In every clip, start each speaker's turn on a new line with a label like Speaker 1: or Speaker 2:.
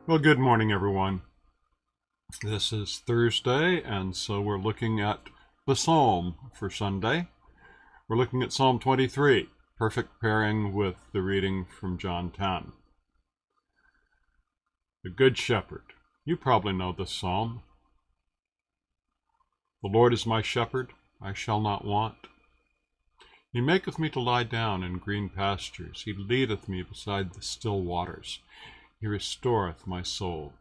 Speaker 1: Well, good morning, everyone. This is Thursday, and so we're looking at the Psalm for Sunday. We're looking at Psalm 23, perfect pairing with the reading from John 10. The Good Shepherd. You probably know this psalm. The Lord is my shepherd, I shall not want. He maketh me to lie down in green pastures. He leadeth me beside the still waters. He restoreth my soul.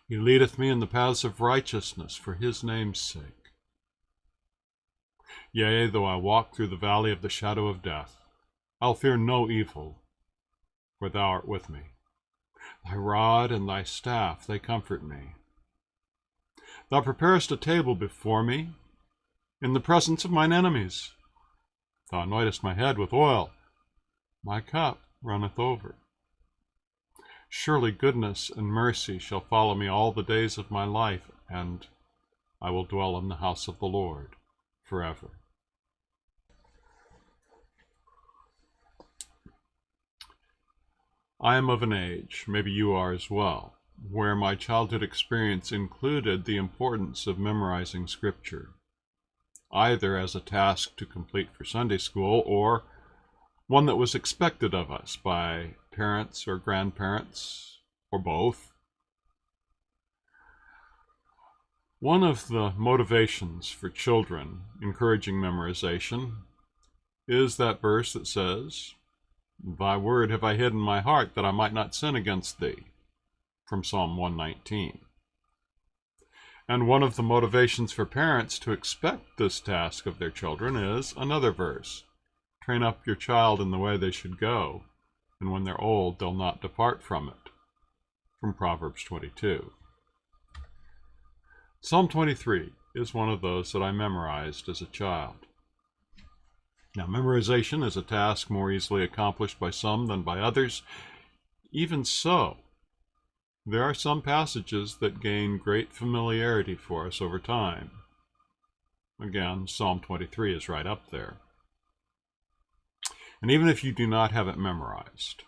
Speaker 1: He leadeth me in the paths of righteousness for his name's sake. Yea, though I walk through the valley of the shadow of death, I'll fear no evil, for thou art with me. Thy rod and thy staff, they comfort me. Thou preparest a table before me in the presence of mine enemies. Thou anointest my head with oil. My cup runneth over. Surely goodness and mercy shall follow me all the days of my life, and I will dwell in the house of the Lord forever. I am of an age, maybe you are as well, where my childhood experience included the importance of memorizing Scripture, either as a task to complete for Sunday school or one that was expected of us by parents or grandparents, or both. One of the motivations for children encouraging memorization is that verse that says, "Thy word have I hid in my heart, that I might not sin against thee," from Psalm 119. And one of the motivations for parents to expect this task of their children is another verse, "Train up your child in the way they should go, and when they're old, they'll not depart from it," from Proverbs 22. Psalm 23 is one of those that I memorized as a child. Now, memorization is a task more easily accomplished by some than by others. Even so, there are some passages that gain great familiarity for us over time. Again, Psalm 23 is right up there. And even if you do not have it memorized,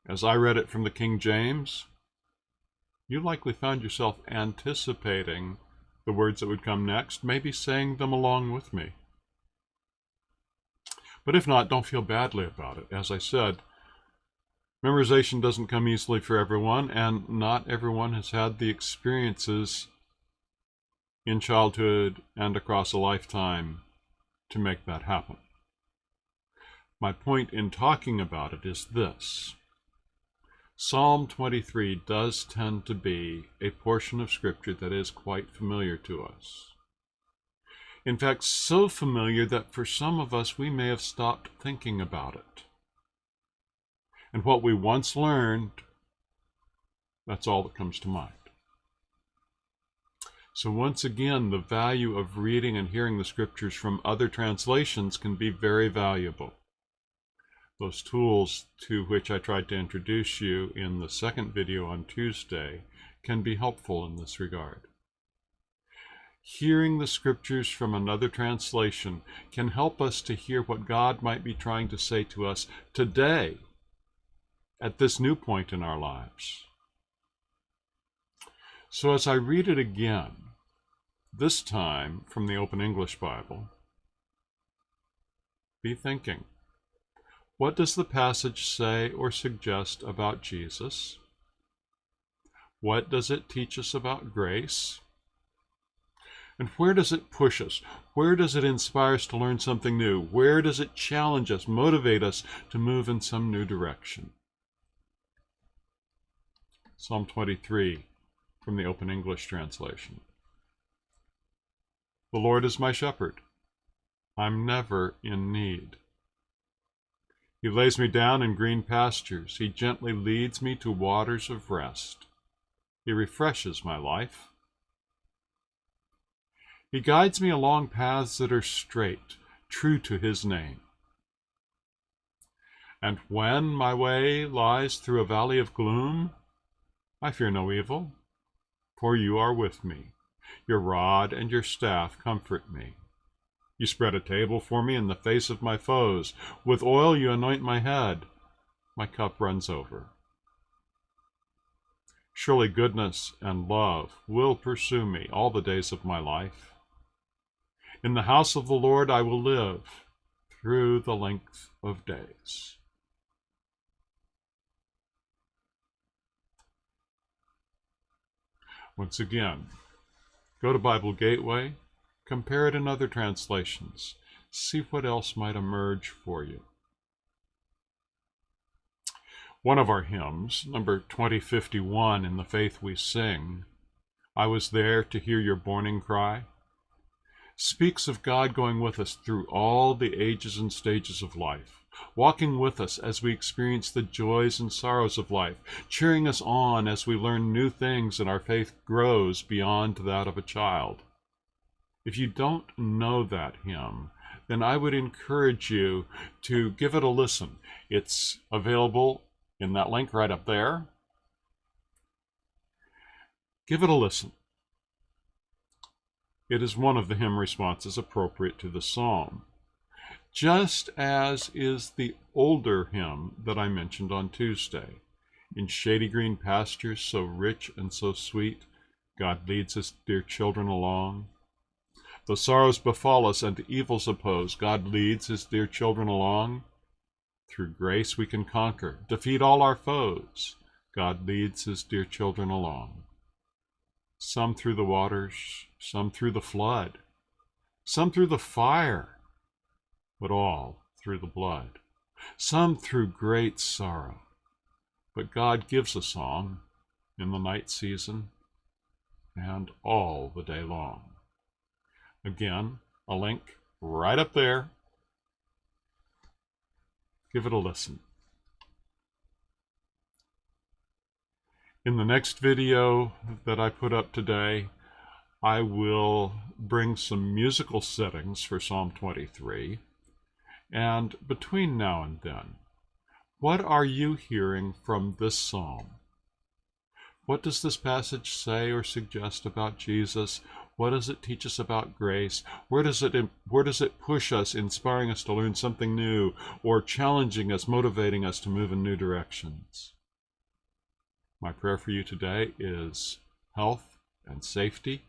Speaker 1: as I read it from the King James, you likely found yourself anticipating the words that would come next, maybe saying them along with me. But if not, don't feel badly about it. As I said, memorization doesn't come easily for everyone, and not everyone has had the experiences in childhood and across a lifetime to make that happen. My point in talking about it is this. Psalm 23 does tend to be a portion of Scripture that is quite familiar to us. In fact, so familiar that for some of us we may have stopped thinking about it. And what we once learned, that's all that comes to mind. So once again, the value of reading and hearing the Scriptures from other translations can be very valuable. Those tools to which I tried to introduce you in the second video on Tuesday can be helpful in this regard. Hearing the Scriptures from another translation can help us to hear what God might be trying to say to us today at this new point in our lives. So as I read it again, this time from the Open English Bible, be thinking, what does the passage say or suggest about Jesus? What does it teach us about grace? And where does it push us? Where does it inspire us to learn something new? Where does it challenge us, motivate us to move in some new direction? Psalm 23 from the Open English Translation. The Lord is my shepherd. I'm never in need. He lays me down in green pastures. He gently leads me to waters of rest. He refreshes my life. He guides me along paths that are straight, true to his name. And when my way lies through a valley of gloom, I fear no evil, for you are with me. Your rod and your staff comfort me. You spread a table for me in the face of my foes. With oil you anoint my head. My cup runs over. Surely goodness and love will pursue me all the days of my life. In the house of the Lord I will live through the length of days. Once again, go to Bible Gateway, compare it in other translations, see what else might emerge for you. One of our hymns, number 2051 in the Faith We Sing, I was there to hear your mourning cry, speaks of God going with us through all the ages and stages of life, walking with us as we experience the joys and sorrows of life, cheering us on as we learn new things and our faith grows beyond that of a child. If you don't know that hymn, then I would encourage you to give it a listen. It's available in that link right up there. Give it a listen. It is one of the hymn responses appropriate to the psalm, just as is the older hymn that I mentioned on Tuesday. In shady green pastures, so rich and so sweet, God leads his dear children along. Though sorrows befall us and evils oppose, God leads his dear children along. Through grace we can conquer, defeat all our foes. God leads his dear children along. Some through the waters, some through the flood, some through the fire, but all through the blood. Some through great sorrow, but God gives a song in the night season and all the day long. Again, a link right up there. Give it a listen. In the next video that I put up today, I will bring some musical settings for Psalm 23. And between now and then, what are you hearing from this psalm? What does this passage say or suggest about Jesus? What does it teach us about grace? Where does it push us, inspiring us to learn something new, or challenging us, motivating us to move in new directions? My prayer for you today is health and safety.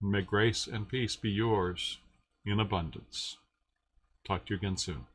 Speaker 1: May grace and peace be yours in abundance. Talk to you again soon.